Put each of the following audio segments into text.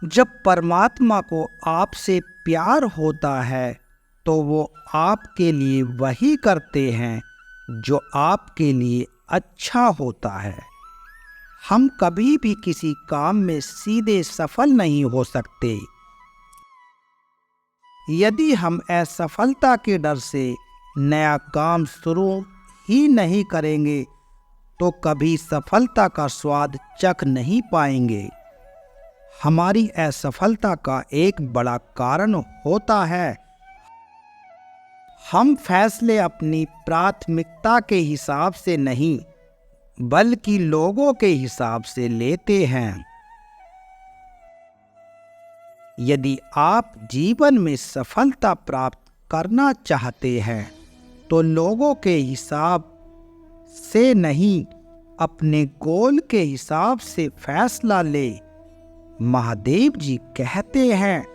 जब परमात्मा को आपसे प्यार होता है तो वो आपके लिए वही करते हैं जो आपके लिए अच्छा होता है। हम कभी भी किसी काम में सीधे सफल नहीं हो सकते। यदि हम असफलता के डर से नया काम शुरू ही नहीं करेंगे तो कभी सफलता का स्वाद चख नहीं पाएंगे। हमारी असफलता का एक बड़ा कारण होता है हम फैसले अपनी प्राथमिकता के हिसाब से नहीं बल्कि लोगों के हिसाब से लेते हैं। यदि आप जीवन में सफलता प्राप्त करना चाहते हैं तो लोगों के हिसाब से नहीं अपने गोल के हिसाब से फैसला ले। महादेव जी कहते हैं,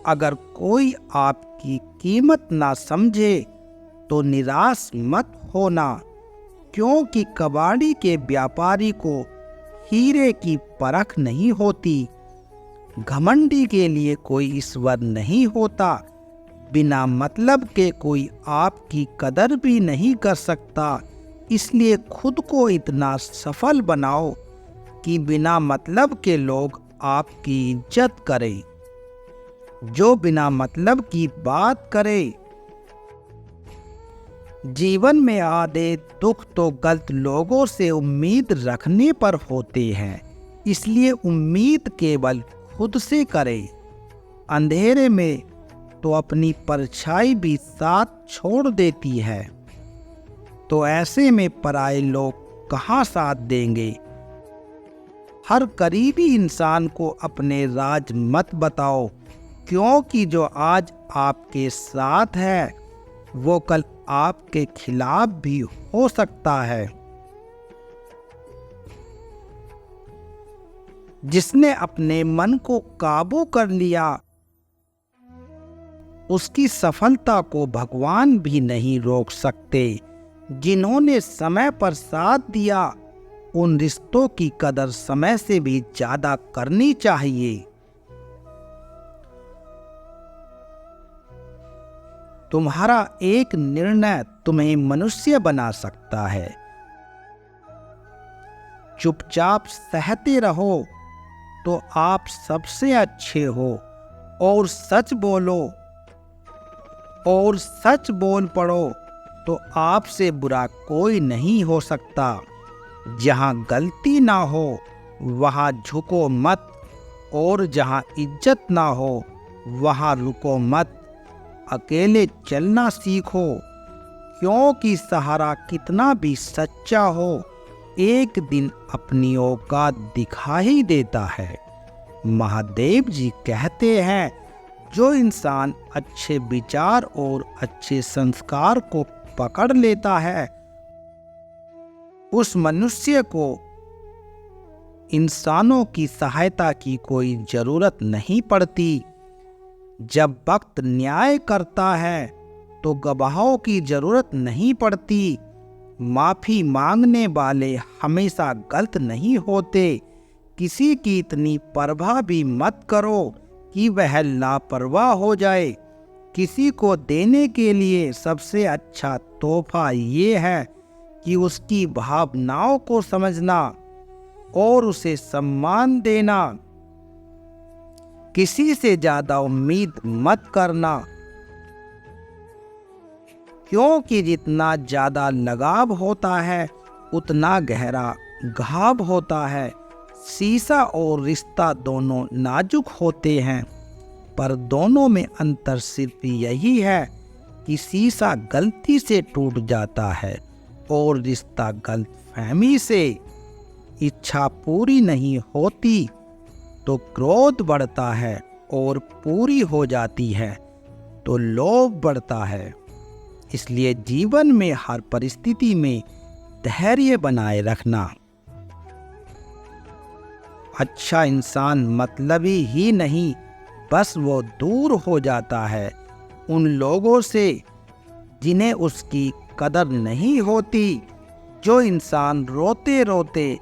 अगर कोई आपकी कीमत ना समझे तो निराश मत होना, क्योंकि कबाड़ी के व्यापारी को हीरे की परख नहीं होती। घमंडी के लिए कोई ईश्वर नहीं होता। बिना मतलब के कोई आपकी कदर भी नहीं कर सकता। इसलिए खुद को इतना सफल बनाओ कि बिना मतलब के लोग आपकी इज्जत करें। जो बिना मतलब की बात करे। जीवन में आधे दुख तो गलत लोगों से उम्मीद रखने पर होते हैं, इसलिए उम्मीद केवल खुद से करें। अंधेरे में तो अपनी परछाई भी साथ छोड़ देती है, तो ऐसे में पराये लोग कहाँ साथ देंगे। हर करीबी इंसान को अपने राज मत बताओ, क्योंकि जो आज आपके साथ है वो कल आपके खिलाफ भी हो सकता है। जिसने अपने मन को काबू कर लिया उसकी सफलता को भगवान भी नहीं रोक सकते। जिन्होंने समय पर साथ दिया उन रिश्तों की कदर समय से भी ज्यादा करनी चाहिए। तुम्हारा एक निर्णय तुम्हें मनुष्य बना सकता है। चुपचाप सहते रहो तो आप सबसे अच्छे हो, और सच बोलो और सच बोल पड़ो तो आपसे बुरा कोई नहीं हो सकता। जहाँ गलती ना हो वहाँ झुको मत, और जहाँ इज्जत ना हो वहाँ रुको मत। अकेले चलना सीखो, क्योंकि सहारा कितना भी सच्चा हो एक दिन अपनी औकात दिखा ही देता है। महादेव जी कहते हैं, जो इंसान अच्छे विचार और अच्छे संस्कार को पकड़ लेता है उस मनुष्य को इंसानों की सहायता की कोई जरूरत नहीं पड़ती। जब वक्त न्याय करता है तो गवाहों की जरूरत नहीं पड़ती। माफी मांगने वाले हमेशा गलत नहीं होते। किसी की इतनी परवाह भी मत करो कि वह लापरवाह हो जाए। किसी को देने के लिए सबसे अच्छा तोहफा ये है कि उसकी भावनाओं को समझना और उसे सम्मान देना। किसी से ज्यादा उम्मीद मत करना, क्योंकि जितना ज्यादा लगाव होता है उतना गहरा घाव होता है। शीशा और रिश्ता दोनों नाजुक होते हैं, पर दोनों में अंतर सिर्फ यही है कि शीशा गलती से टूट जाता है और रिश्ता गलतफहमी से। इच्छा पूरी नहीं होती तो क्रोध बढ़ता है, और पूरी हो जाती है तो लोभ बढ़ता है। इसलिए जीवन में हर परिस्थिति में धैर्य बनाए रखना। अच्छा इंसान मतलबी ही नहीं, बस वो दूर हो जाता है उन लोगों से जिन्हें उसकी कदर नहीं होती। जो इंसान रोते रोते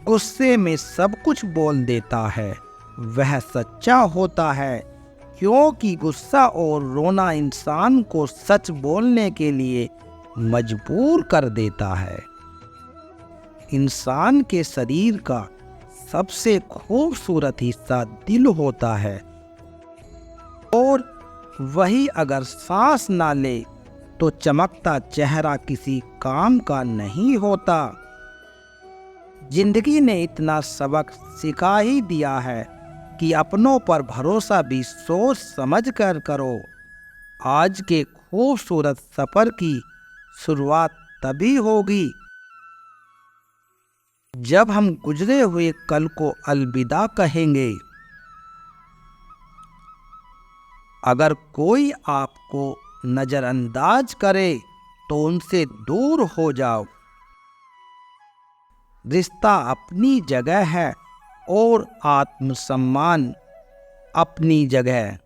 गुस्से में सब कुछ बोल देता है वह सच्चा होता है, क्योंकि गुस्सा और रोना इंसान को सच बोलने के लिए मजबूर कर देता है। इंसान के शरीर का सबसे खूबसूरत हिस्सा दिल होता है, और वही अगर सांस ना ले तो चमकता चेहरा किसी काम का नहीं होता। जिंदगी ने इतना सबक सिखा ही दिया है कि अपनों पर भरोसा भी सोच समझ कर करो। आज के खूबसूरत सफर की शुरुआत तभी होगी जब हम गुजरे हुए कल को अलविदा कहेंगे। अगर कोई आपको नजरअंदाज करे तो उनसे दूर हो जाओ। रिश्ता अपनी जगह है और आत्मसम्मान अपनी जगह।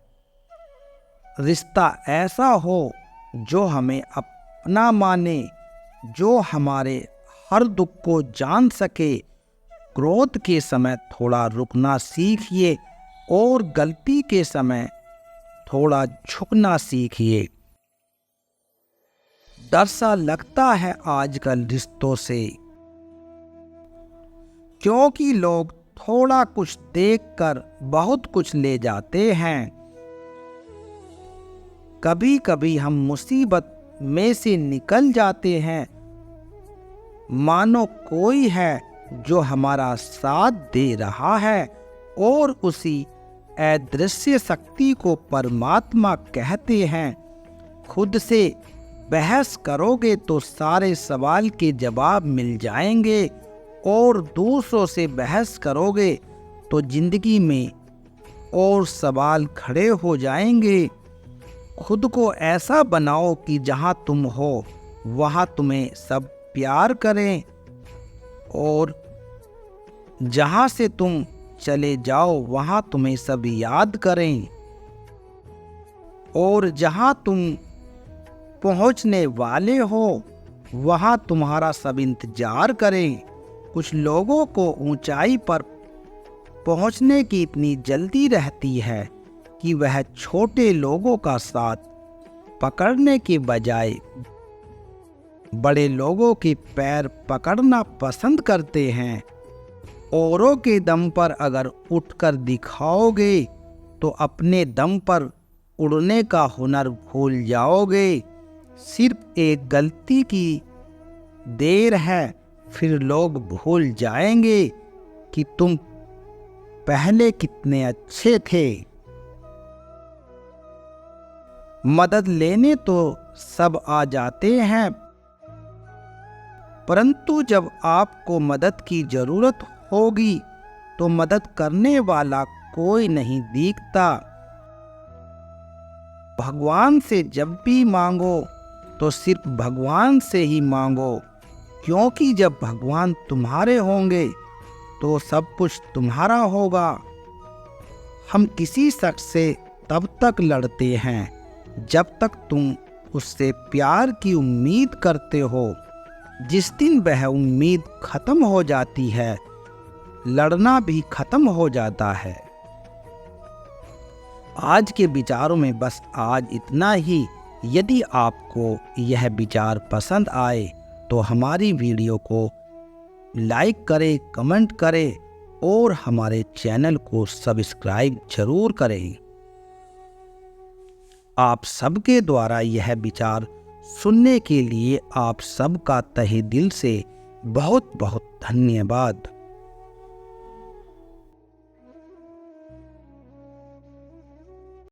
रिश्ता ऐसा हो जो हमें अपना माने, जो हमारे हर दुख को जान सके। क्रोध के समय थोड़ा रुकना सीखिए और गलती के समय थोड़ा झुकना सीखिए। डर सा लगता है आजकल रिश्तों से, क्योंकि लोग थोड़ा कुछ देखकर बहुत कुछ ले जाते हैं। कभी कभी हम मुसीबत में से निकल जाते हैं, मानो कोई है जो हमारा साथ दे रहा है, और उसी अदृश्य शक्ति को परमात्मा कहते हैं। खुद से बहस करोगे तो सारे सवाल के जवाब मिल जाएंगे, और दूसरों से बहस करोगे तो जिंदगी में और सवाल खड़े हो जाएंगे। खुद को ऐसा बनाओ कि जहां तुम हो वहां तुम्हें सब प्यार करें, और जहां से तुम चले जाओ वहां तुम्हें सब याद करें, और जहां तुम पहुंचने वाले हो वहां तुम्हारा सब इंतजार करें। कुछ लोगों को ऊंचाई पर पहुंचने की इतनी जल्दी रहती है कि वह छोटे लोगों का साथ पकड़ने के बजाय बड़े लोगों के पैर पकड़ना पसंद करते हैं। औरों के दम पर अगर उठकर दिखाओगे तो अपने दम पर उड़ने का हुनर भूल जाओगे। सिर्फ एक गलती की देर है, फिर लोग भूल जाएंगे कि तुम पहले कितने अच्छे थे। मदद लेने तो सब आ जाते हैं, परंतु जब आपको मदद की जरूरत होगी तो मदद करने वाला कोई नहीं दिखता। भगवान से जब भी मांगो तो सिर्फ भगवान से ही मांगो, क्योंकि जब भगवान तुम्हारे होंगे तो सब कुछ तुम्हारा होगा। हम किसी शख्स से तब तक लड़ते हैं जब तक तुम उससे प्यार की उम्मीद करते हो। जिस दिन वह उम्मीद खत्म हो जाती है, लड़ना भी खत्म हो जाता है। आज के विचारों में बस आज इतना ही। यदि आपको यह विचार पसंद आए तो हमारी वीडियो को लाइक करें, कमेंट करें और हमारे चैनल को सब्सक्राइब जरूर करें। आप सबके द्वारा यह विचार सुनने के लिए आप सबका तहे दिल से बहुत बहुत धन्यवाद।